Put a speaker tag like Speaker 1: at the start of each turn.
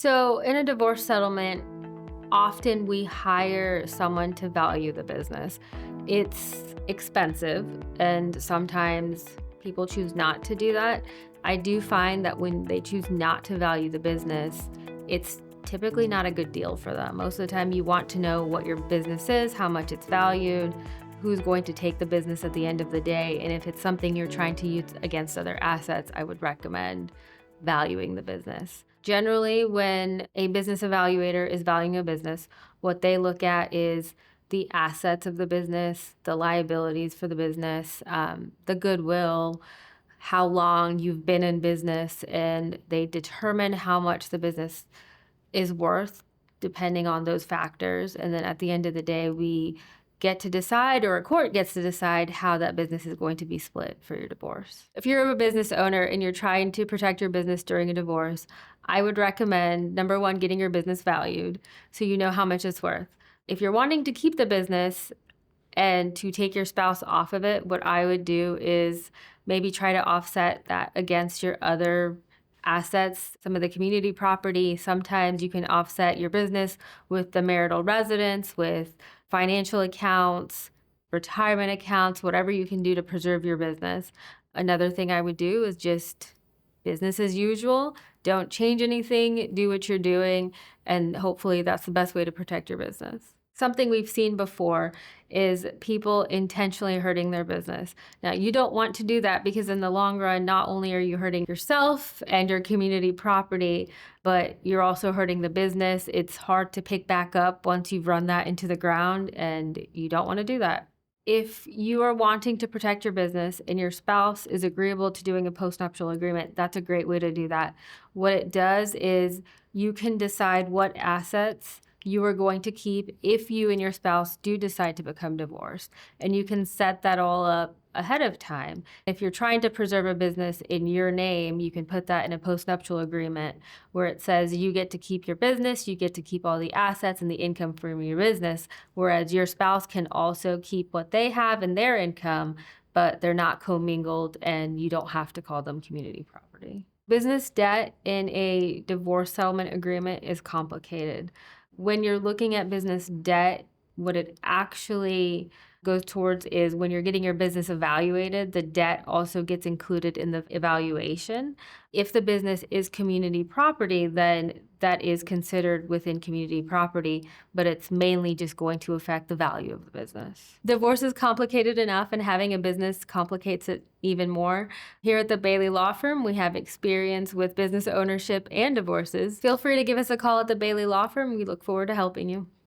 Speaker 1: So, in a divorce settlement, often we hire someone to value the business. It's expensive, and sometimes people choose not to do that. I do find that when they choose not to value the business, it's typically not a good deal for them. Most of the time, you want to know what your business is, how much it's valued, who's going to take the business at the end of the day. And if it's something you're trying to use against other assets, I would recommend valuing the business. Generally, when a business evaluator is valuing a business, what they look at is the assets of the business, the liabilities for the business, the goodwill, how long you've been in business, and they determine how much the business is worth depending on those factors. And then at the end of the day, we get to decide, or a court gets to decide, how that business is going to be split for your divorce. If you're a business owner and you're trying to protect your business during a divorce, I would recommend, number one, getting your business valued so you know how much it's worth. If you're wanting to keep the business and to take your spouse off of it, what I would do is maybe try to offset that against your other assets, some of the community property. Sometimes you can offset your business with the marital residence, with financial accounts, retirement accounts, whatever you can do to preserve your business. Another thing I would do is just business as usual. Don't change anything, do what you're doing, and hopefully that's the best way to protect your business. Something we've seen before is people intentionally hurting their business. Now, you don't want to do that because in the long run, not only are you hurting yourself and your community property, but you're also hurting the business. It's hard to pick back up once you've run that into the ground, and you don't want to do that. If you are wanting to protect your business and your spouse is agreeable to doing a postnuptial agreement, that's a great way to do that. What it does is you can decide what assets you are going to keep if you and your spouse do decide to become divorced. And you can set that all up ahead of time. If you're trying to preserve a business in your name, you can put that in a postnuptial agreement where it says you get to keep your business, you get to keep all the assets and the income from your business, whereas your spouse can also keep what they have and their income, but they're not commingled and you don't have to call them community property. Business debt in a divorce settlement agreement is complicated. When you're looking at business debt, what it actually goes towards is when you're getting your business evaluated, the debt also gets included in the evaluation. If the business is community property, then that is considered within community property, but it's mainly just going to affect the value of the business. Divorce is complicated enough, and having a business complicates it even more. Here at the Bailey Law Firm, we have experience with business ownership and divorces. Feel free to give us a call at the Bailey Law Firm. We look forward to helping you.